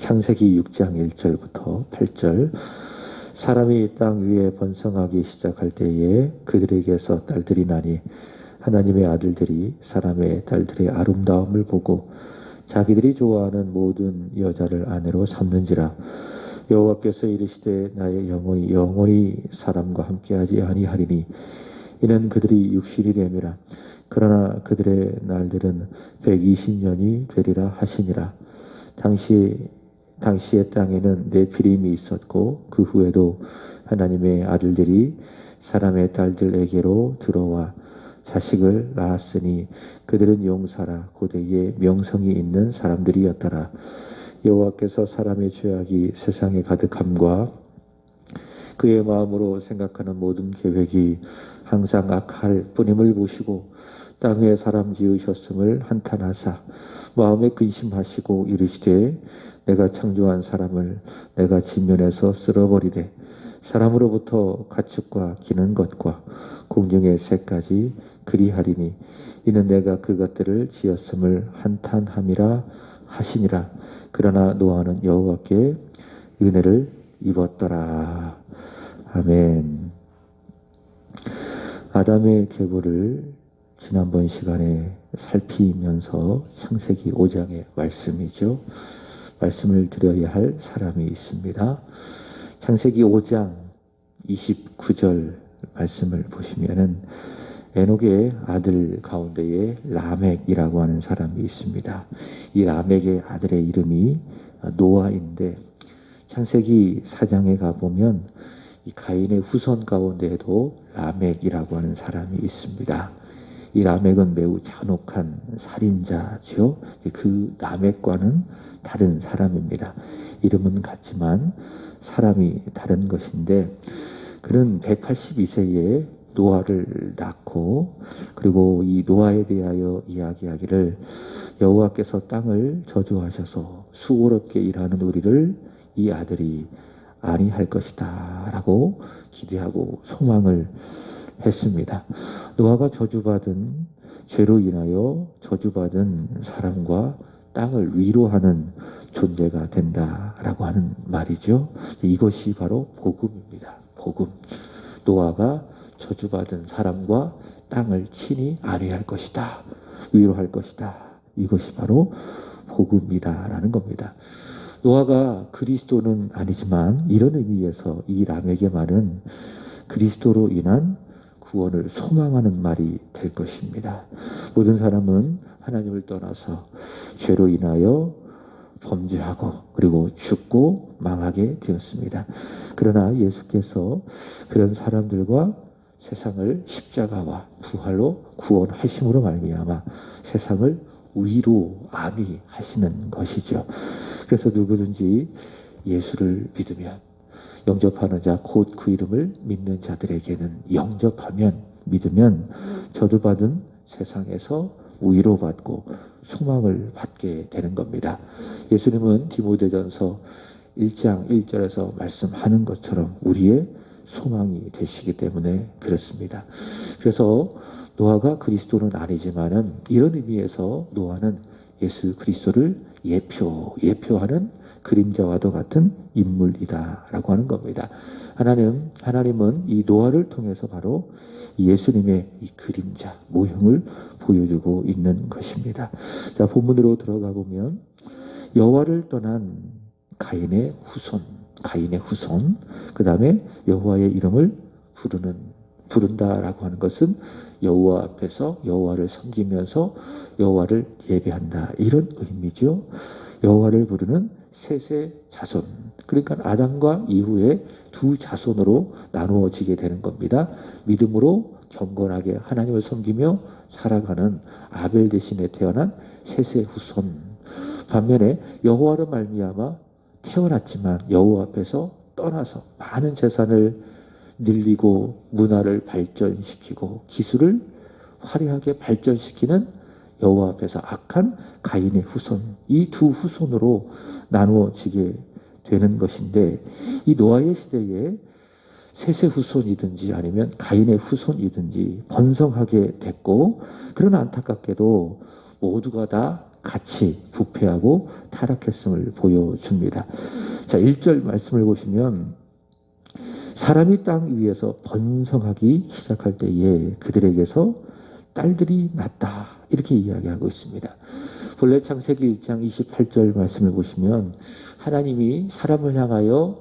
창세기 6장 1절부터 8절. 사람이 땅 위에 번성하기 시작할 때에 그들에게서 딸들이 나니 하나님의 아들들이 사람의 딸들의 아름다움을 보고 자기들이 좋아하는 모든 여자를 아내로 삼는지라. 여호와께서 이르시되 나의 영혼이 영원히 사람과 함께하지 아니하리니 이는 그들이 육신이 됨이라. 그러나 그들의 날들은 120년이 되리라 하시니라. 당시의 땅에는 네피림이 있었고 그 후에도 하나님의 아들들이 사람의 딸들에게로 들어와 자식을 낳았으니 그들은 용사라 고대에 명성이 있는 사람들이었더라. 여호와께서 사람의 죄악이 세상에 가득함과 그의 마음으로 생각하는 모든 계획이 항상 악할 뿐임을 보시고 땅에 사람 지으셨음을 한탄하사 마음에 근심하시고 이르시되 내가 창조한 사람을 내가 진면에서 쓸어버리되 사람으로부터 가축과 기는 것과 공중의 새까지 그리하리니 이는 내가 그것들을 지었음을 한탄함이라 하시니라. 그러나 노아는 여호와께 은혜를 입었더라. 아멘. 아담의 계보를 지난번 시간에 살피면서 창세기 5장의 말씀이죠. 말씀을 드려야 할 사람이 있습니다. 창세기 5장 29절 말씀을 보시면은 에녹의 아들 가운데에 라멕이라고 하는 사람이 있습니다. 이 라멕의 아들의 이름이 노아인데 창세기 4장에 가보면 이 가인의 후손 가운데에도 라멕이라고 하는 사람이 있습니다. 이 라멕은 매우 잔혹한 살인자죠. 그 라멕과는 다른 사람입니다. 이름은 같지만 사람이 다른 것인데 그는 182세에 노아를 낳고 그리고 이 노아에 대하여 이야기하기를 여호와께서 땅을 저주하셔서 수고롭게 일하는 우리를 이 아들이 아니할 것이다 라고 기대하고 소망을 했습니다. 노아가 저주받은 죄로 인하여 저주받은 사람과 땅을 위로하는 존재가 된다라고 하는 말이죠. 이것이 바로 복음입니다. 복음. 노아가 저주받은 사람과 땅을 친히 아뢰할 것이다. 위로할 것이다. 이것이 바로 복음이다라는 겁니다. 노아가 그리스도는 아니지만 이런 의미에서 이 라멕의 말은 그리스도로 인한 구원을 소망하는 말이 될 것입니다. 모든 사람은 하나님을 떠나서 죄로 인하여 범죄하고 그리고 죽고 망하게 되었습니다. 그러나 예수께서 그런 사람들과 세상을 십자가와 부활로 구원하심으로 말미암아 세상을 위로 안위하시는 것이죠. 그래서 누구든지 예수를 믿으면 영접하는 자 곧 그 이름을 믿는 자들에게는 영접하면 믿으면 저주받은 세상에서 위로받고 소망을 받게 되는 겁니다. 예수님은 디모데전서 1장 1절에서 말씀하는 것처럼 우리의 소망이 되시기 때문에 그렇습니다. 그래서 노아가 그리스도는 아니지만은 이런 의미에서 노아는 예수 그리스도를 예표하는 그림자와도 같은 인물이다라고 하는 겁니다. 하나님은 이 노아를 통해서 바로 예수님의 이 그림자, 모형을 보여주고 있는 것입니다. 자, 본문으로 들어가 보면 여호와를 떠난 가인의 후손, 그 다음에 여호와의 이름을 부른다라고 하는 것은 여호와 앞에서 여호와를 섬기면서 여호와를 예배한다. 이런 의미죠. 여호와를 부르는 셋의 자손. 그러니까 아담과 이후에 두 자손으로 나누어지게 되는 겁니다. 믿음으로 경건하게 하나님을 섬기며 살아가는 아벨 대신에 태어난 셋의 후손. 반면에 여호와로 말미암아 태어났지만 여호와 앞에서 떠나서 많은 재산을 늘리고 문화를 발전시키고 기술을 화려하게 발전시키는 여호와 앞에서 악한 가인의 후손, 이 두 후손으로 나누어지게 되는 것인데 이 노아의 시대에 셋의 후손이든지 아니면 가인의 후손이든지 번성하게 됐고 그러나 안타깝게도 모두가 다 같이 부패하고 타락했음을 보여줍니다. 자, 1절 말씀을 보시면 사람이 땅 위에서 번성하기 시작할 때에 그들에게서 딸들이 났다. 이렇게 이야기하고 있습니다. 본래 창세기 1장 28절 말씀을 보시면 하나님이 사람을 향하여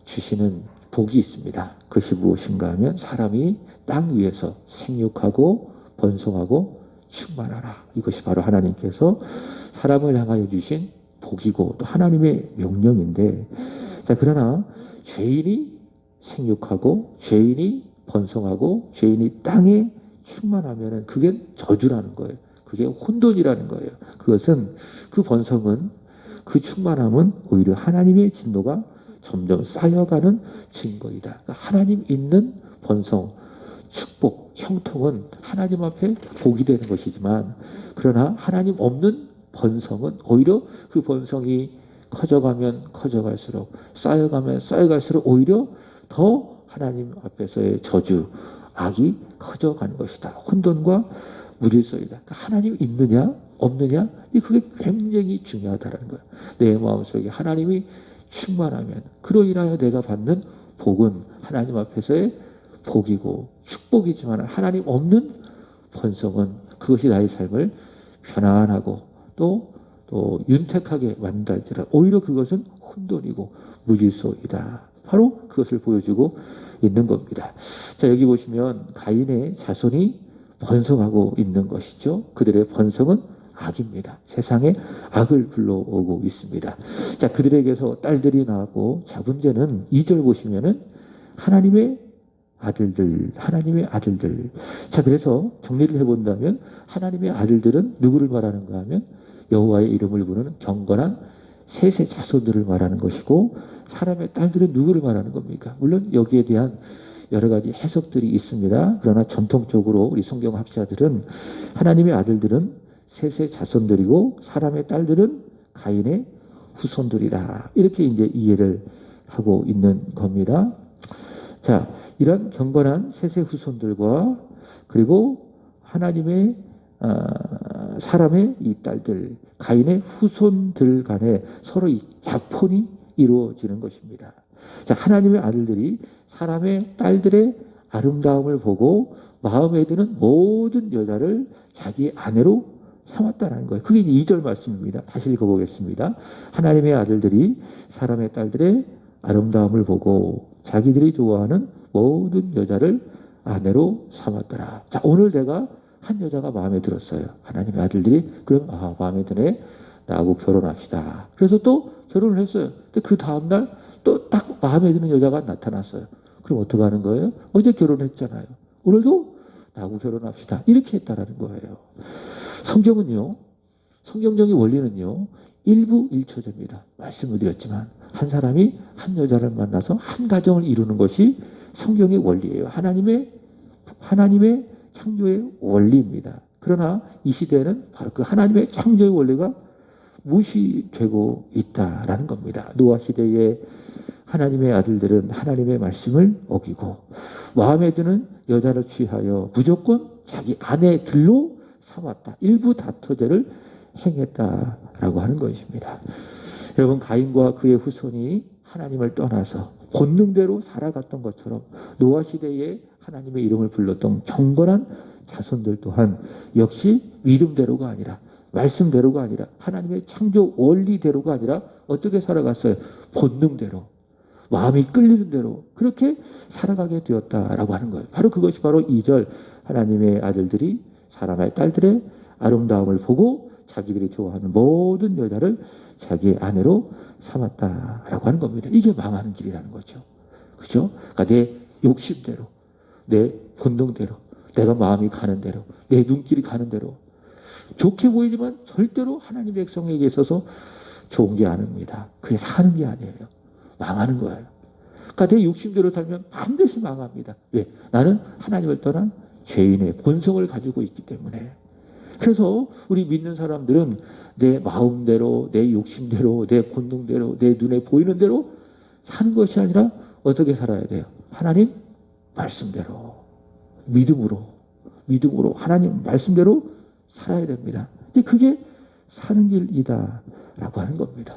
주시는 복이 있습니다. 그것이 무엇인가 하면 사람이 땅 위에서 생육하고 번성하고 충만하라. 이것이 바로 하나님께서 사람을 향하여 주신 복이고 또 하나님의 명령인데, 자, 그러나 죄인이 생육하고 죄인이 번성하고 죄인이 땅에 충만하면은 그게 저주라는 거예요. 그게 혼돈이라는 거예요. 그것은 그 번성은 그 충만함은 오히려 하나님의 진노가 점점 쌓여가는 증거이다. 그러니까 하나님 있는 번성, 축복, 형통은 하나님 앞에 복이 되는 것이지만 그러나 하나님 없는 번성은 오히려 그 번성이 커져가면 커져갈수록 쌓여가면 쌓여갈수록 오히려 더 하나님 앞에서의 저주, 악이 커져가는 것이다. 혼돈과 무질서이다. 그러니까 하나님 있느냐 없느냐 그게 굉장히 중요하다는 거예요. 내 마음속에 하나님이 충만하면 그로 인하여 내가 받는 복은 하나님 앞에서의 복이고 축복이지만 하나님 없는 번성은 그것이 나의 삶을 편안하고 또 윤택하게 만든다 할지라도 오히려 그것은 혼돈이고 무질서이다. 바로 그것을 보여주고 있는 겁니다. 자, 여기 보시면 가인의 자손이 번성하고 있는 것이죠. 그들의 번성은 악입니다. 세상에 악을 불러오고 있습니다. 자, 그들에게서 딸들이 나왔고, 자, 문제는 2절 보시면은 하나님의 아들들. 자, 그래서 정리를 해본다면 하나님의 아들들은 누구를 말하는가 하면 여호와의 이름을 부르는 경건한 셋의 자손들을 말하는 것이고, 사람의 딸들은 누구를 말하는 겁니까? 물론 여기에 대한 여러 가지 해석들이 있습니다. 그러나 전통적으로 우리 성경학자들은 하나님의 아들들은 셋의 자손들이고 사람의 딸들은 가인의 후손들이다. 이렇게 이제 이해를 하고 있는 겁니다. 자, 이런 경건한 셋의 후손들과 그리고 하나님의 사람의 이 딸들, 가인의 후손들 간에 서로 이 약혼이 이루어지는 것입니다. 자, 하나님의 아들들이 사람의 딸들의 아름다움을 보고 마음에 드는 모든 여자를 자기 아내로 삼았다는 거예요. 그게 2절 말씀입니다. 다시 읽어보겠습니다. 하나님의 아들들이 사람의 딸들의 아름다움을 보고 자기들이 좋아하는 모든 여자를 아내로 삼았더라. 자, 오늘 내가 한 여자가 마음에 들었어요. 하나님의 아들들이 그럼 마음에 드네. 나하고 결혼합시다. 그래서 또 결혼을 했어요. 근데 그 다음날 또 딱 마음에 드는 여자가 나타났어요. 그럼 어떻게 하는 거예요? 어제 결혼했잖아요. 오늘도 나하고 결혼합시다. 이렇게 했다라는 거예요. 성경은요, 성경적인 원리는요, 일부일처제입니다. 말씀을 드렸지만 한 사람이 한 여자를 만나서 한 가정을 이루는 것이 성경의 원리예요. 하나님의 창조의 원리입니다. 그러나 이 시대에는 바로 그 하나님의 창조의 원리가 무시되고 있다라는 겁니다. 노아 시대에 하나님의 아들들은 하나님의 말씀을 어기고 마음에 드는 여자를 취하여 무조건 자기 아내들로 삼았다. 일부 다처제를 행했다라고 하는 것입니다. 여러분, 가인과 그의 후손이 하나님을 떠나서 본능대로 살아갔던 것처럼 노아 시대에 하나님의 이름을 불렀던 경건한 자손들 또한 역시 믿음대로가 아니라 말씀대로가 아니라 하나님의 창조 원리대로가 아니라 어떻게 살아갔어요? 본능대로, 마음이 끌리는 대로 그렇게 살아가게 되었다라고 하는 거예요. 바로 그것이 바로 2절 하나님의 아들들이 사람의 딸들의 아름다움을 보고 자기들이 좋아하는 모든 여자를 자기의 아내로 삼았다라고 하는 겁니다. 이게 망하는 길이라는 거죠. 그죠? 그러니까 내 욕심대로, 내 본능대로, 내가 마음이 가는 대로, 내 눈길이 가는 대로 좋게 보이지만 절대로 하나님의 백성에게 있어서 좋은 게 아닙니다. 그게 사는 게 아니에요. 망하는 거예요. 그러니까 내 욕심대로 살면 반드시 망합니다. 왜? 나는 하나님을 떠난 죄인의 본성을 가지고 있기 때문에. 그래서 우리 믿는 사람들은 내 마음대로, 내 욕심대로, 내 본능대로, 내 눈에 보이는 대로 사는 것이 아니라 어떻게 살아야 돼요? 하나님 말씀대로, 믿음으로 하나님 말씀대로 살아야 됩니다. 근데 그게 사는 길이다 라고 하는 겁니다.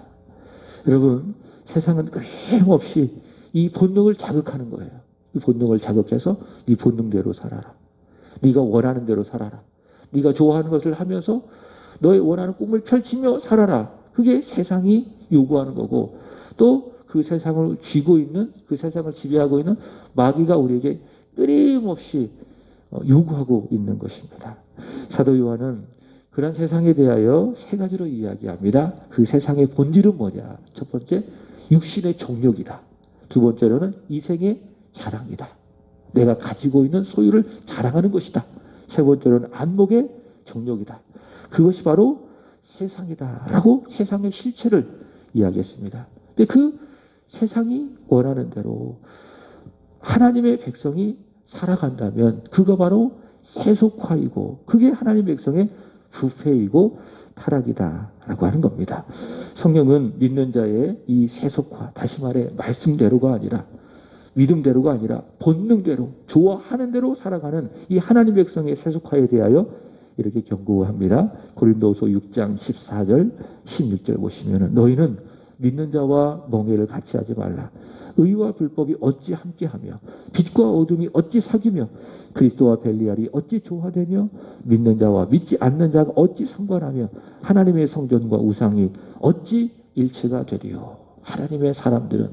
여러분, 세상은 끊임없이 이 본능을 자극하는 거예요. 이 본능을 자극해서 네 본능대로 살아라. 네가 원하는 대로 살아라. 네가 좋아하는 것을 하면서 너의 원하는 꿈을 펼치며 살아라. 그게 세상이 요구하는 거고, 또 그 세상을 쥐고 있는, 그 세상을 지배하고 있는 마귀가 우리에게 끊임없이 요구하고 있는 것입니다. 사도 요한은 그런 세상에 대하여 세 가지로 이야기합니다. 그 세상의 본질은 뭐냐? 첫 번째, 육신의 정욕이다. 두 번째로는 이생의 자랑이다. 내가 가지고 있는 소유를 자랑하는 것이다. 세 번째로는 안목의 정욕이다. 그것이 바로 세상이다 라고 세상의 실체를 이야기했습니다. 근데 그 세상이 원하는 대로 하나님의 백성이 살아간다면 그거 바로 세속화이고, 그게 하나님의 백성의 부패이고 타락이다 라고 하는 겁니다. 성경은 믿는 자의 이 세속화, 다시 말해 말씀대로가 아니라, 믿음대로가 아니라 본능대로, 좋아하는 대로 살아가는 이 하나님의 백성의 세속화에 대하여 이렇게 경고합니다. 고린도후서 6장 14절 16절 보시면, 너희는 믿는 자와 멍해를 같이 하지 말라. 의와 불법이 어찌 함께하며 빛과 어둠이 어찌 사귀며 그리스도와 벨리알이 어찌 조화되며 믿는 자와 믿지 않는 자가 어찌 상관하며 하나님의 성전과 우상이 어찌 일치가 되리요. 하나님의 사람들은,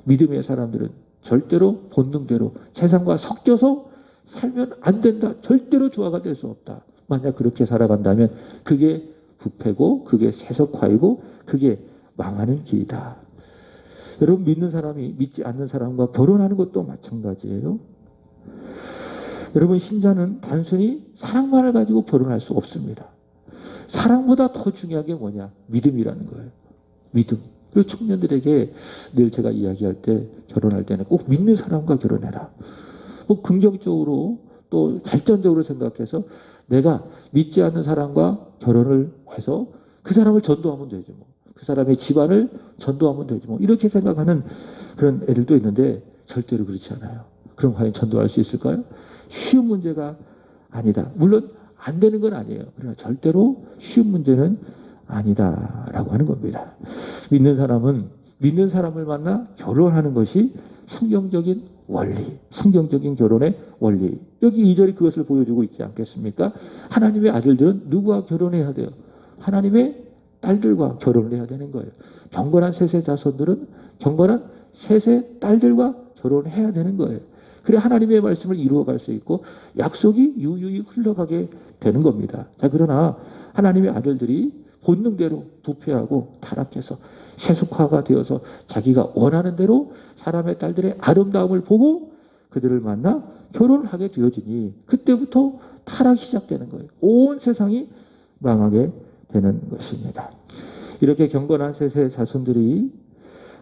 믿음의 사람들은 절대로 본능대로 세상과 섞여서 살면 안 된다. 절대로 조화가 될 수 없다. 만약 그렇게 살아간다면 그게 부패고, 그게 세속화이고, 그게 망하는 길이다. 여러분, 믿는 사람이 믿지 않는 사람과 결혼하는 것도 마찬가지예요. 여러분, 신자는 단순히 사랑만을 가지고 결혼할 수 없습니다. 사랑보다 더 중요한 게 뭐냐? 믿음이라는 거예요. 믿음. 그리고 청년들에게 늘 제가 이야기할 때, 결혼할 때는 꼭 믿는 사람과 결혼해라. 뭐 긍정적으로 또 발전적으로 생각해서 내가 믿지 않는 사람과 결혼을 해서 그 사람을 전도하면 되죠. 뭐. 그 사람의 집안을 전도하면 되지 뭐, 이렇게 생각하는 그런 애들도 있는데 절대로 그렇지 않아요. 그럼 과연 전도할 수 있을까요? 쉬운 문제가 아니다. 물론 안 되는 건 아니에요. 그러나 절대로 쉬운 문제는 아니다라고 하는 겁니다. 믿는 사람은 믿는 사람을 만나 결혼하는 것이 성경적인 원리, 성경적인 결혼의 원리. 여기 2절이 그것을 보여주고 있지 않겠습니까? 하나님의 아들들은 누구와 결혼해야 돼요? 하나님의 딸들과 결혼을 해야 되는 거예요. 경건한 셋의 자손들은 경건한 셋의 딸들과 결혼해야 되는 거예요. 그래 하나님의 말씀을 이루어갈 수 있고 약속이 유유히 흘러가게 되는 겁니다. 자, 그러나 하나님의 아들들이 본능대로 부패하고 타락해서 세속화가 되어서 자기가 원하는 대로 사람의 딸들의 아름다움을 보고 그들을 만나 결혼을 하게 되어지니 그때부터 타락이 시작되는 거예요. 온 세상이 망하게 되는 것입니다. 이렇게 경건한 셋의 자손들이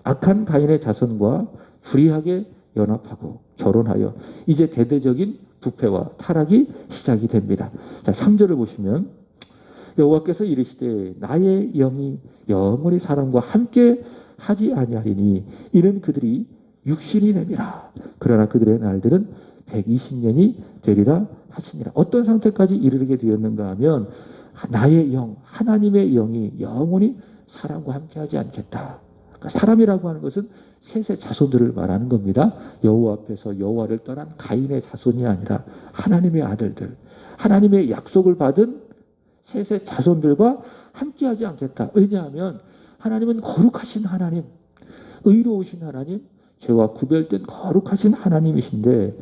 악한 가인의 자손과 불의하게 연합하고 결혼하여 이제 대대적인 부패와 타락이 시작이 됩니다. 자, 3절을 보시면 여호와께서 이르시되 나의 영이 영원히 사람과 함께 하지 아니하리니 이는 그들이 육신이 됨이라. 그러나 그들의 날들은 120년이 되리라 하시니라. 어떤 상태까지 이르게 되었는가 하면 나의 영, 하나님의 영이 영원히 사람과 함께 하지 않겠다. 그러니까 사람이라고 하는 것은 셋의 자손들을 말하는 겁니다. 여호와 앞에서 여호와를 떠난 가인의 자손이 아니라 하나님의 아들들, 하나님의 약속을 받은 셋의 자손들과 함께하지 않겠다. 왜냐하면 하나님은 거룩하신 하나님, 의로우신 하나님, 죄와 구별된 거룩하신 하나님이신데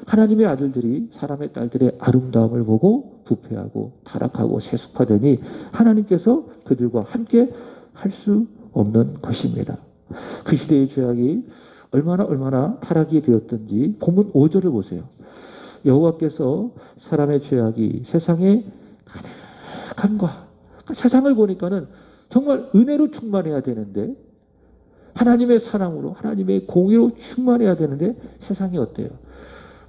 하나님의 아들들이 사람의 딸들의 아름다움을 보고 부패하고 타락하고 세속화되니 하나님께서 그들과 함께 할 수 없는 것입니다. 그 시대의 죄악이 얼마나 타락이 되었든지 본문 5절을 보세요. 여호와께서 사람의 죄악이 세상에 가득함과, 세상을 보니까는 정말 은혜로 충만해야 되는데 하나님의 사랑으로 하나님의 공의로 충만해야 되는데 세상이 어때요?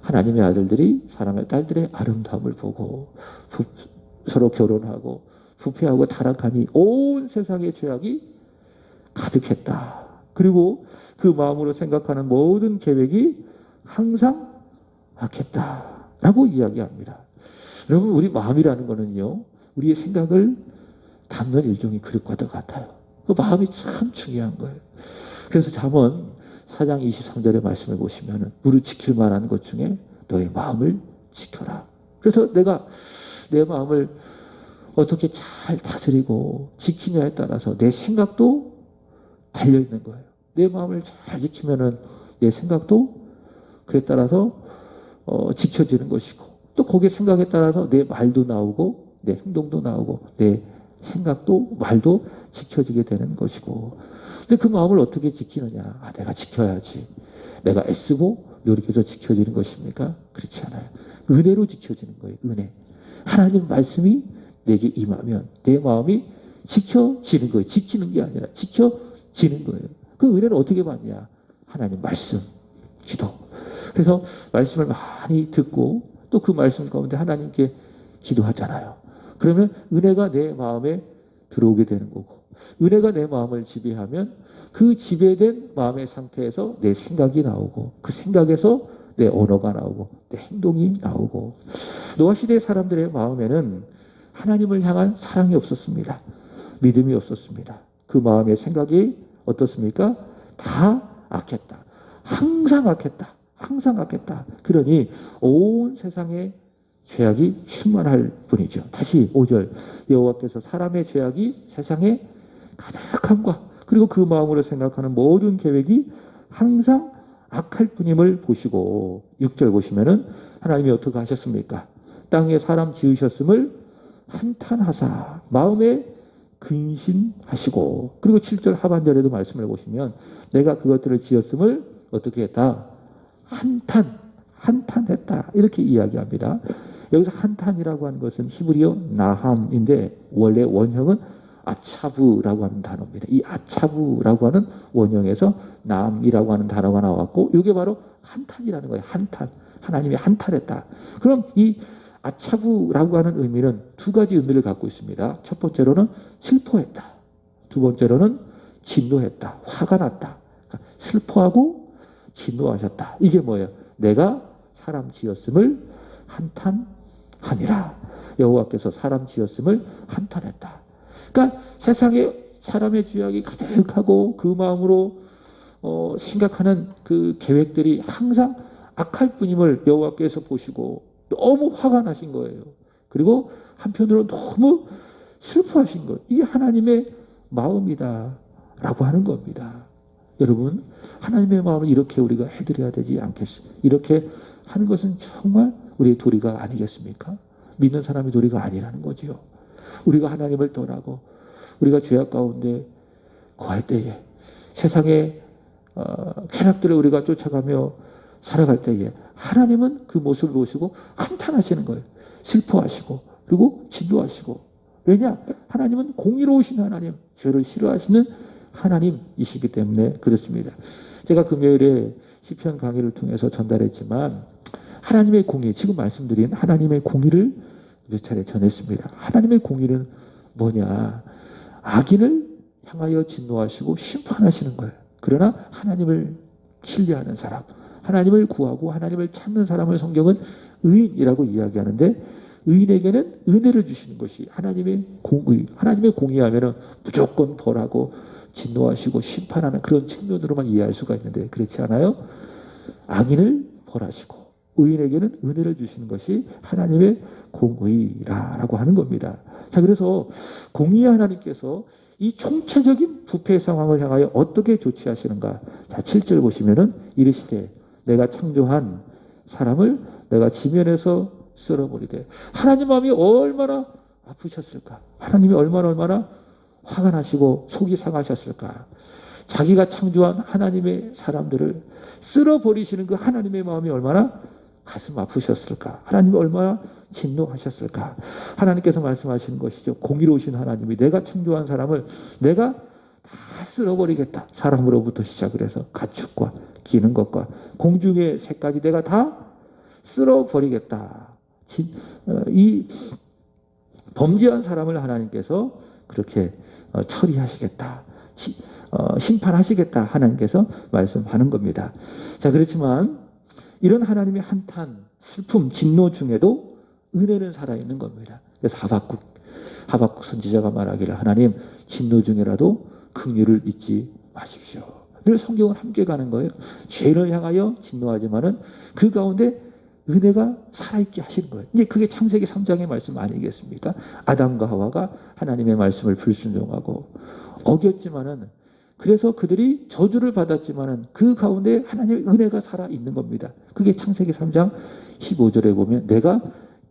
하나님의 아들들이 사람의 딸들의 아름다움을 보고 서로 결혼하고 부패하고 타락하니 온 세상의 죄악이 가득했다. 그리고 그 마음으로 생각하는 모든 계획이 항상 악했다라고 이야기합니다. 여러분, 우리 마음이라는 거는요, 우리의 생각을 담는 일종의 그릇과도 같아요. 그 마음이 참 중요한 거예요. 그래서 잠언 4장 23절의 말씀을 보시면 무릇 지킬 만한 것 중에 너의 마음을 지켜라. 그래서 내가 내 마음을 어떻게 잘 다스리고 지키냐에 따라서 내 생각도 달려있는 거예요. 내 마음을 잘 지키면은 내 생각도 그에 따라서 지켜지는 것이고, 또 거기에 생각에 따라서 내 말도 나오고 내 행동도 나오고 내 생각도 말도 지켜지게 되는 것이고. 근데 그 마음을 어떻게 지키느냐? 내가 지켜야지. 내가 애쓰고 노력해서 지켜지는 것입니까? 그렇지 않아요. 은혜로 지켜지는 거예요. 은혜. 하나님 말씀이 내게 임하면 내 마음이 지켜지는 거예요. 지키는 게 아니라 지켜지는 거예요. 그 은혜는 어떻게 받냐? 하나님 말씀, 기도. 그래서 말씀을 많이 듣고 또 그 말씀 가운데 하나님께 기도하잖아요. 그러면 은혜가 내 마음에 들어오게 되는 거고, 은혜가 내 마음을 지배하면 그 지배된 마음의 상태에서 내 생각이 나오고, 그 생각에서 내 언어가 나오고 내 행동이 나오고. 노아 시대의 사람들의 마음에는 하나님을 향한 사랑이 없었습니다. 믿음이 없었습니다. 그 마음의 생각이 어떻습니까? 다 악했다. 항상 악했다. 항상 악했다. 그러니 온 세상에 죄악이 충만할 뿐이죠. 다시 5절, 여호와께서 사람의 죄악이 세상에 가득함과 그리고 그 마음으로 생각하는 모든 계획이 항상 악할 뿐임을 보시고, 6절 보시면은 하나님이 어떻게 하셨습니까? 땅에 사람 지으셨음을 한탄하사 마음에 근심하시고, 그리고 7절 하반절에도 말씀을 보시면 내가 그것들을 지었음을 어떻게 했다? 한탄했다. 이렇게 이야기합니다. 여기서 한탄이라고 하는 것은 히브리어 나함인데 원래 원형은 아차부라고 하는 단어입니다. 이 아차부라고 하는 원형에서 남이라고 하는 단어가 나왔고, 이게 바로 한탄이라는 거예요. 한탄. 하나님이 한탄했다. 그럼 이 아차부라고 하는 의미는 두 가지 의미를 갖고 있습니다. 첫 번째로는 슬퍼했다. 두 번째로는 진노했다. 화가 났다. 그러니까 슬퍼하고 진노하셨다. 이게 뭐예요? 내가 사람 지었음을 한탄함이라. 여호와께서 사람 지었음을 한탄했다. 그러니까 세상에 사람의 죄악이 가득하고 그 마음으로 생각하는 그 계획들이 항상 악할 뿐임을 여호와께서 보시고 너무 화가 나신 거예요. 그리고 한편으로 너무 슬퍼하신 것. 이게 하나님의 마음이다 라고 하는 겁니다. 여러분, 하나님의 마음을 이렇게 우리가 해드려야 되지 않겠어요? 이렇게 하는 것은 정말 우리의 도리가 아니겠습니까? 믿는 사람의 도리가 아니라는 거지요. 우리가 하나님을 떠나고 우리가 죄악 가운데 거할 때에, 세상의 쾌락들을 우리가 쫓아가며 살아갈 때에 하나님은 그 모습을 보시고 한탄하시는 거예요. 슬퍼하시고 그리고 진노하시고. 왜냐? 하나님은 공의로우신 하나님, 죄를 싫어하시는 하나님이시기 때문에 그렇습니다. 제가 금요일에 시편 강의를 통해서 전달했지만 하나님의 공의, 지금 말씀드린 하나님의 공의를 몇 차례 전했습니다. 하나님의 공의는 뭐냐? 악인을 향하여 진노하시고 심판하시는 거예요. 그러나 하나님을 신뢰하는 사람, 하나님을 구하고 하나님을 찾는 사람을 성경은 의인이라고 이야기하는데, 의인에게는 은혜를 주시는 것이 하나님의 공의. 하나님의 공의하면은 무조건 벌하고 진노하시고 심판하는 그런 측면으로만 이해할 수가 있는데 그렇지 않아요. 악인을 벌하시고 의인에게는 은혜를 주시는 것이 하나님의 공의라고 하는 겁니다. 자, 그래서 공의의 하나님께서 이 총체적인 부패 상황을 향하여 어떻게 조치하시는가? 자, 7절 보시면은 이르시되 내가 창조한 사람을 내가 지면에서 쓸어버리되. 하나님 마음이 얼마나 아프셨을까? 하나님이 얼마나 화가 나시고 속이 상하셨을까? 자기가 창조한 하나님의 사람들을 쓸어버리시는 그 하나님의 마음이 얼마나 가슴 아프셨을까? 하나님이 얼마나 진노하셨을까? 하나님께서 말씀하시는 것이죠. 공의로우신 하나님이 내가 창조한 사람을 내가 다 쓸어버리겠다. 사람으로부터 시작을 해서 가축과 기는 것과 공중의 새까지 내가 다 쓸어버리겠다. 이 범죄한 사람을 하나님께서 그렇게 처리하시겠다. 심판하시겠다. 하나님께서 말씀하는 겁니다. 자, 그렇지만 이런 하나님의 한탄, 슬픔, 진노 중에도 은혜는 살아있는 겁니다. 그래서 하박국, 하박국 선지자가 말하기를 하나님 진노 중에라도 긍휼을 잊지 마십시오. 늘 성경은 함께 가는 거예요. 죄를 향하여 진노하지만은 그 가운데 은혜가 살아있게 하시는 거예요. 이제 그게 창세기 3장의 말씀 아니겠습니까? 아담과 하와가 하나님의 말씀을 불순종하고 어겼지만은 그래서 그들이 저주를 받았지만은 그 가운데 하나님의 은혜가 살아있는 겁니다. 그게 창세기 3장 15절에 보면 내가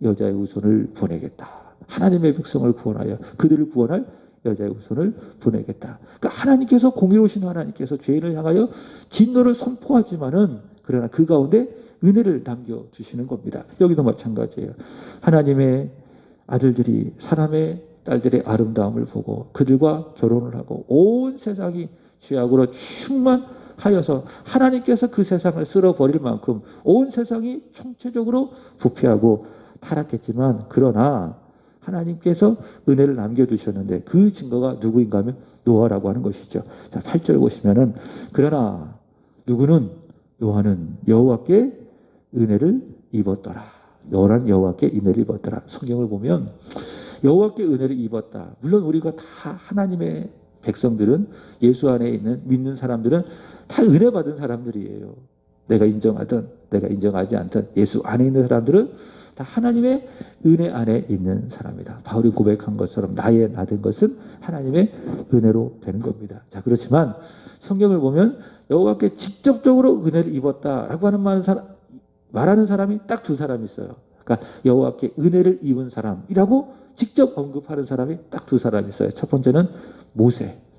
여자의 후손을 보내겠다. 하나님의 백성을 구원하여 그들을 구원할 여자의 후손을 보내겠다. 그러니까 하나님께서 공의로우신 하나님께서 죄인을 향하여 진노를 선포하지만은 그러나 그 가운데 은혜를 남겨주시는 겁니다. 여기도 마찬가지예요. 하나님의 아들들이 사람의 딸들의 아름다움을 보고 그들과 결혼을 하고 온 세상이 죄악으로 충만하여서 하나님께서 그 세상을 쓸어버릴 만큼 온 세상이 총체적으로 부패하고 타락했지만 그러나 하나님께서 은혜를 남겨두셨는데 그 증거가 누구인가 하면 노아라고 하는 것이죠. 자, 8절 보시면은 그러나 누구는 노아는 여호와께 은혜를 입었더라. 노아는 여호와께 은혜를 입었더라. 성경을 보면 여호와께 은혜를 입었다. 물론 우리가 다 하나님의 백성들은 예수 안에 있는 믿는 사람들은 다 은혜 받은 사람들이에요. 내가 인정하든 내가 인정하지 않든 예수 안에 있는 사람들은 다 하나님의 은혜 안에 있는 사람이다. 바울이 고백한 것처럼 나의 나 된 것은 하나님의 은혜로 되는 겁니다. 자, 그렇지만 성경을 보면 여호와께 직접적으로 은혜를 입었다라고 하는 말하는 사람이 딱 두 사람이 있어요. 그러니까 여호와께 은혜를 입은 사람이라고 직접 언급하는 사람이 딱 두 사람이 있어요. 첫 번째는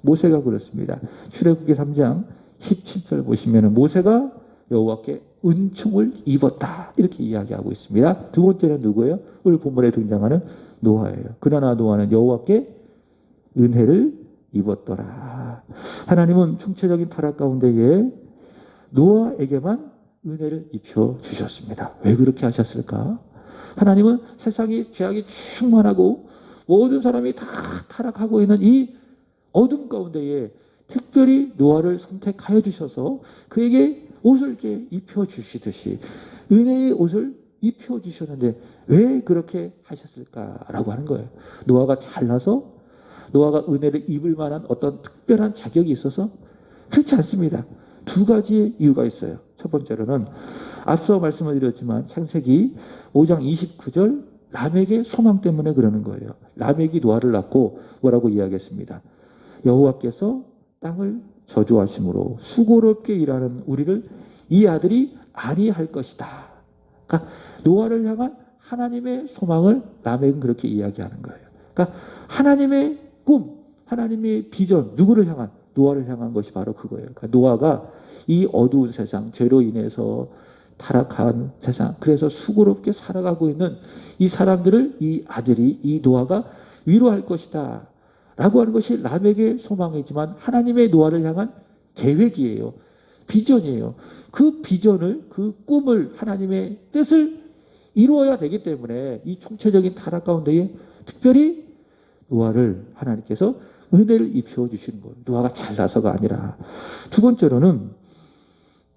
모세가 그렇습니다. 출애굽기 3장 17절 보시면 모세가 여호와께 은총을 입었다 이렇게 이야기하고 있습니다. 두 번째는 누구예요? 오늘 본문에 등장하는 노아예요. 그러나 노아는 여호와께 은혜를 입었더라. 하나님은 총체적인 타락 가운데에 노아에게만 은혜를 입혀 주셨습니다. 왜 그렇게 하셨을까? 하나님은 세상이 죄악이 충만하고 모든 사람이 다 타락하고 있는 이 어둠 가운데에 특별히 노아를 선택하여 주셔서 그에게 옷을 이렇게 입혀 주시듯이 은혜의 옷을 입혀 주셨는데 왜 그렇게 하셨을까라고 하는 거예요. 노아가 잘나서 노아가 은혜를 입을 만한 어떤 특별한 자격이 있어서 그렇지 않습니다. 두 가지의 이유가 있어요. 첫 번째로는 앞서 말씀을 드렸지만 창세기 5장 29절 라멕의 소망 때문에 그러는 거예요. 라멕이 노아를 낳고 뭐라고 이야기했습니다. 여호와께서 땅을 저주하심으로 수고롭게 일하는 우리를 이 아들이 아니할 것이다. 그러니까 노아를 향한 하나님의 소망을 라멕은 그렇게 이야기하는 거예요. 그러니까 하나님의 꿈, 하나님의 비전, 누구를 향한? 노아를 향한 것이 바로 그거예요. 그러니까 노아가 이 어두운 세상, 죄로 인해서 타락한 세상, 그래서 수고롭게 살아가고 있는 이 사람들을 이 아들이, 이 노아가 위로할 것이다. 라고 하는 것이 라멕의 소망이지만 하나님의 노아를 향한 계획이에요. 비전이에요. 그 비전을, 그 꿈을 하나님의 뜻을 이루어야 되기 때문에 이 총체적인 타락 가운데에 특별히 노아를 하나님께서 은혜를 입혀 주시는 거예요. 노아가 잘나서가 아니라. 두 번째로는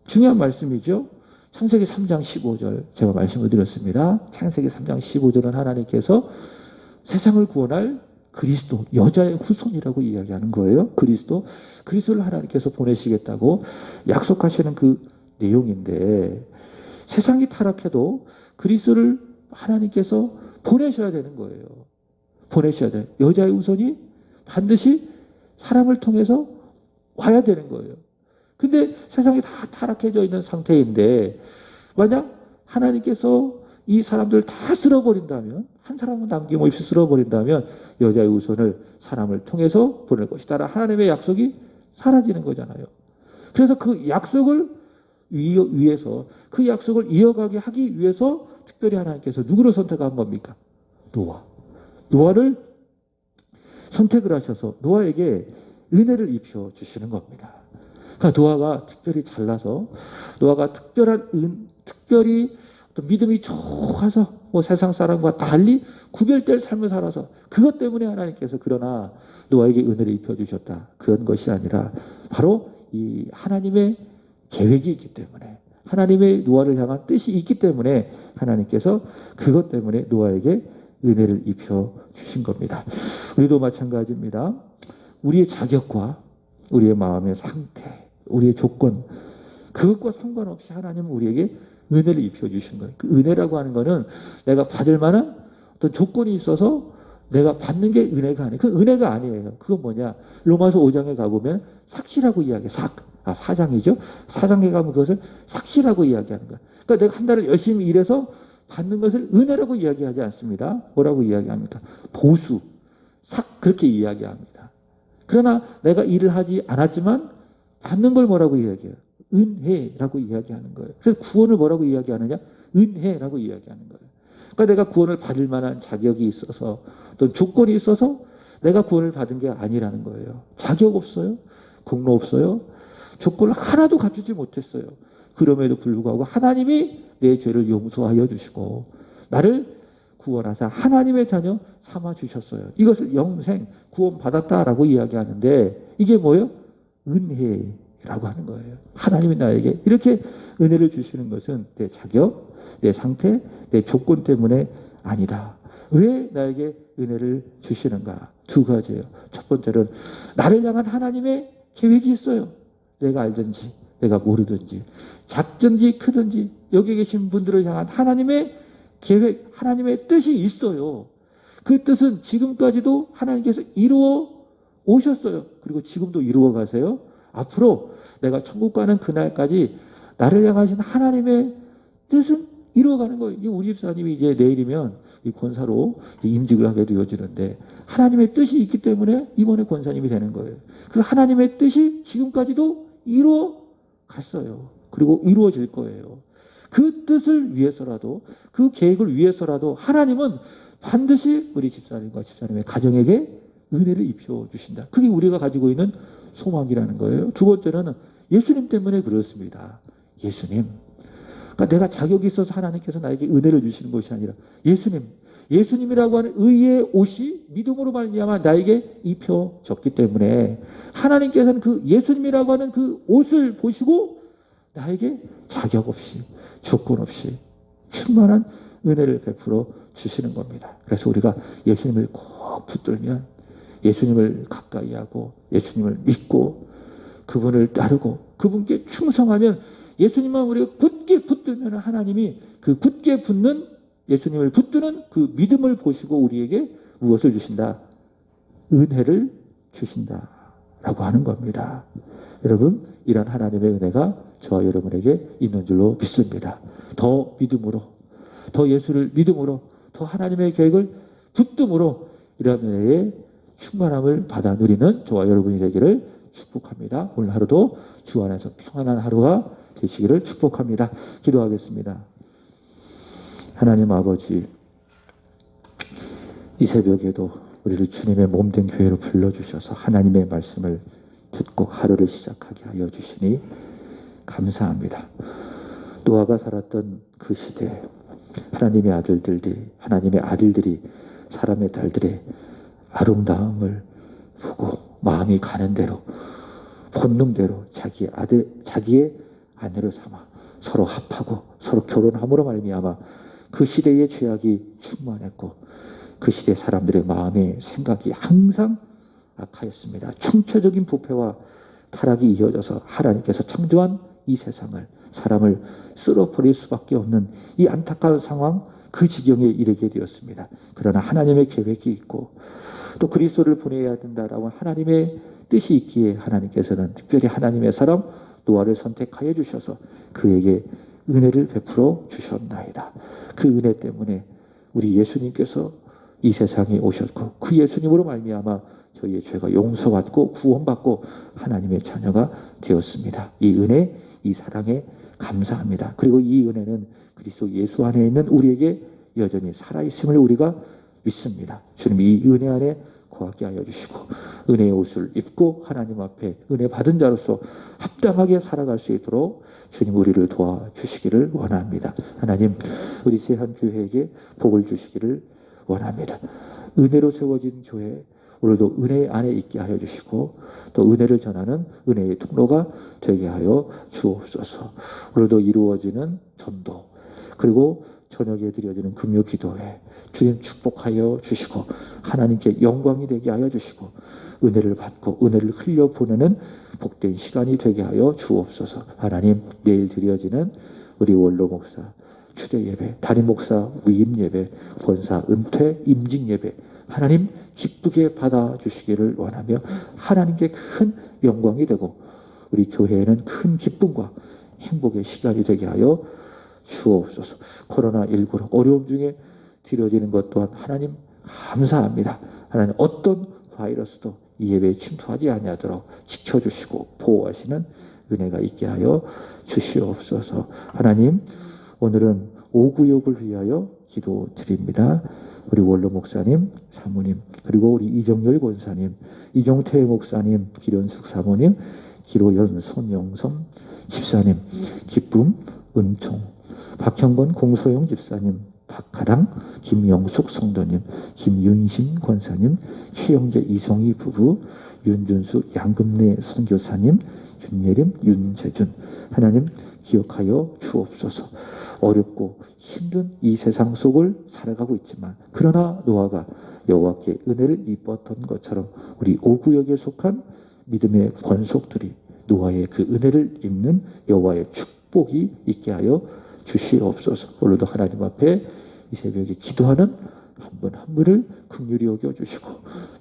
중요한 말씀이죠. 창세기 3장 15절 제가 말씀을 드렸습니다. 창세기 3장 15절은 하나님께서 세상을 구원할 그리스도, 여자의 후손이라고 이야기하는 거예요. 그리스도를 하나님께서 보내시겠다고 약속하시는 그 내용인데 세상이 타락해도 그리스도를 하나님께서 보내셔야 되는 거예요. 보내셔야 돼요. 여자의 후손이 반드시 사람을 통해서 와야 되는 거예요. 근데 세상이 다 타락해져 있는 상태인데 만약 하나님께서 이 사람들을 다 쓸어버린다면 한 사람은 남김없이 쓸어버린다면 여자의 후손을 사람을 통해서 보낼 것이다. 하나님의 약속이 사라지는 거잖아요. 그래서 그 약속을 위해서 그 약속을 이어가게 하기 위해서 특별히 하나님께서 누구를 선택한 겁니까? 노아를 선택을 하셔서 노아에게 은혜를 입혀 주시는 겁니다. 그러니까 노아가 특별히 잘나서 노아가 특별히 어떤 믿음이 좋아서 뭐 세상 사람과 달리 구별될 삶을 살아서 그것 때문에 하나님께서 그러나 노아에게 은혜를 입혀 주셨다. 그런 것이 아니라 바로 이 하나님의 계획이 있기 때문에 하나님의 노아를 향한 뜻이 있기 때문에 하나님께서 그것 때문에 노아에게 은혜를 입혀 주신 겁니다. 우리도 마찬가지입니다. 우리의 자격과 우리의 마음의 상태, 우리의 조건, 그것과 상관없이 하나님은 우리에게 은혜를 입혀 주신 거예요. 그 은혜라고 하는 거는 내가 받을 만한 어떤 조건이 있어서 내가 받는 게 은혜가 아니에요. 그 은혜가 아니에요. 그건 뭐냐? 로마서 5장에 가보면 삭시라고 이야기해요. 4장이죠. 4장에 가면 그것을 삭시라고 이야기하는 거예요. 그러니까 내가 한 달을 열심히 일해서 받는 것을 은혜라고 이야기하지 않습니다. 뭐라고 이야기합니까? 보수, 그렇게 이야기합니다. 그러나 내가 일을 하지 않았지만 받는 걸 뭐라고 이야기해요? 은혜라고 이야기하는 거예요. 그래서 구원을 뭐라고 이야기하느냐? 은혜라고 이야기하는 거예요. 그러니까 내가 구원을 받을 만한 자격이 있어서 또 조건이 있어서 내가 구원을 받은 게 아니라는 거예요. 자격 없어요. 공로 없어요. 조건을 하나도 갖추지 못했어요. 그럼에도 불구하고 하나님이 내 죄를 용서하여 주시고 나를 구원하사 하나님의 자녀 삼아 주셨어요. 이것을 영생 구원 받았다라고 이야기하는데 이게 뭐예요? 은혜라고 하는 거예요. 하나님이 나에게 이렇게 은혜를 주시는 것은 내 자격, 내 상태, 내 조건 때문에 아니다. 왜 나에게 은혜를 주시는가? 두 가지예요. 첫 번째는 나를 향한 하나님의 계획이 있어요. 내가 알든지 내가 모르든지 작든지 크든지 여기 계신 분들을 향한 하나님의 계획, 하나님의 뜻이 있어요. 그 뜻은 지금까지도 하나님께서 이루어 오셨어요. 그리고 지금도 이루어 가세요. 앞으로 내가 천국 가는 그날까지 나를 향하신 하나님의 뜻은 이루어가는 거예요. 우리 집사님이 이제 내일이면 이 권사로 임직을 하게 되어지는데 하나님의 뜻이 있기 때문에 이번에 권사님이 되는 거예요. 그 하나님의 뜻이 지금까지도 이루어 갔어요. 그리고 이루어질 거예요. 그 뜻을 위해서라도 그 계획을 위해서라도 하나님은 반드시 우리 집사님과 집사님의 가정에게 은혜를 입혀 주신다. 그게 우리가 가지고 있는 소망이라는 거예요. 두 번째는 예수님 때문에 그렇습니다. 예수님. 그러니까 내가 자격이 있어서 하나님께서 나에게 은혜를 주시는 것이 아니라 예수님이라고 하는 의의 옷이 믿음으로 말미암아 나에게 입혀졌기 때문에 하나님께서는 그 예수님이라고 하는 그 옷을 보시고 나에게 자격 없이 조건 없이 충만한 은혜를 베풀어 주시는 겁니다. 그래서 우리가 예수님을 꼭 붙들면 예수님을 가까이 하고 예수님을 믿고 그분을 따르고 그분께 충성하면 예수님만 우리가 굳게 붙들면 하나님이 그 굳게 붙는 예수님을 붙드는 그 믿음을 보시고 우리에게 무엇을 주신다? 은혜를 주신다라고 하는 겁니다. 여러분, 이런 하나님의 은혜가 저와 여러분에게 있는 줄로 믿습니다. 더 믿음으로, 더 예수를 믿음으로, 더 하나님의 계획을 붙듦으로 이런 은혜의 충만함을 받아 누리는 저와 여러분이 되기를 축복합니다. 오늘 하루도 주 안에서 평안한 하루가 되시기를 축복합니다. 기도하겠습니다. 하나님 아버지, 이 새벽에도 우리를 주님의 몸된 교회로 불러주셔서 하나님의 말씀을 듣고 하루를 시작하게 하여 주시니 감사합니다. 노아가 살았던 그 시대에 하나님의 아들들이 사람의 딸들의 아름다움을 보고 마음이 가는 대로 본능대로 자기의 아내로 삼아 서로 합하고 서로 결혼함으로 말미암아 그 시대의 죄악이 충만했고 그 시대 사람들의 마음의 생각이 항상 악하였습니다. 총체적인 부패와 타락이 이어져서 하나님께서 창조한 이 세상을 사람을 쓸어버릴 수밖에 없는 이 안타까운 상황 그 지경에 이르게 되었습니다. 그러나 하나님의 계획이 있고 또 그리스도를 보내야 된다라고 하나님의 뜻이 있기에 하나님께서는 특별히 하나님의 사람 노아를 선택하여 주셔서 그에게 은혜를 베풀어 주셨나이다. 그 은혜 때문에 우리 예수님께서 이 세상에 오셨고 그 예수님으로 말미암아 저희의 죄가 용서받고 구원받고 하나님의 자녀가 되었습니다. 이 은혜, 이 사랑에 감사합니다. 그리고 이 은혜는 그리스도 예수 안에 있는 우리에게 여전히 살아있음을 우리가 믿습니다. 주님 이 은혜 안에 거하게 하여 주시고 은혜의 옷을 입고 하나님 앞에 은혜 받은 자로서 합당하게 살아갈 수 있도록 주님 우리를 도와주시기를 원합니다. 하나님 우리 세한교회에게 복을 주시기를 원합니다. 은혜로 세워진 교회 오늘도 은혜 안에 있게 하여 주시고 또 은혜를 전하는 은혜의 통로가 되게 하여 주옵소서. 오늘도 이루어지는 전도 그리고 저녁에 드려지는 금요 기도회 주님 축복하여 주시고 하나님께 영광이 되게 하여 주시고 은혜를 받고 은혜를 흘려보내는 복된 시간이 되게 하여 주옵소서. 하나님, 내일 드려지는 우리 원로 목사 추대 예배, 담임 목사 위임 예배, 권사 은퇴 임직 예배 하나님 기쁘게 받아주시기를 원하며 하나님께 큰 영광이 되고 우리 교회에는 큰 기쁨과 행복의 시간이 되게 하여 주옵소서. 코로나19로 어려움 중에 드려지는 것 또한 하나님 감사합니다. 하나님 어떤 바이러스도 이 예배에 침투하지 아니하도록 지켜주시고 보호하시는 은혜가 있게 하여 주시옵소서. 하나님, 오늘은 오구역을 위하여 기도드립니다. 우리 원로 목사님, 사모님, 그리고 우리 이정열 권사님, 이종태 목사님, 기련숙 사모님, 기로연 손영성 집사님, 기쁨, 은총, 박형건 공소영 집사님, 박하랑, 김영숙 성도님, 김윤신 권사님, 최영재 이성희 부부, 윤준수 양금래 선교사님, 윤예림, 윤재준 하나님 기억하여 주옵소서. 어렵고 힘든 이 세상 속을 살아가고 있지만 그러나 노아가 여호와께 은혜를 입었던 것처럼 우리 오구역에 속한 믿음의 권속들이 노아의 그 은혜를 입는 여호와의 축복이 있게 하여 주시옵소서. 오늘도 하나님 앞에 이 새벽에 기도하는 한 분 한 분을 긍휼히 여겨주시고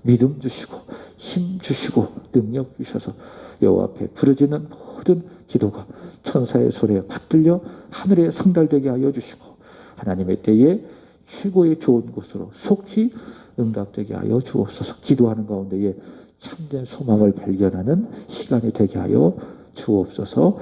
믿음 주시고 힘 주시고 능력 주셔서 여호와 앞에 부르짖는 모든 기도가 천사의 소리에 받들려 하늘에 상달되게 하여 주시고 하나님의 때에 최고의 좋은 곳으로 속히 응답되게 하여 주옵소서. 기도하는 가운데에 참된 소망을 발견하는 시간이 되게 하여 주옵소서.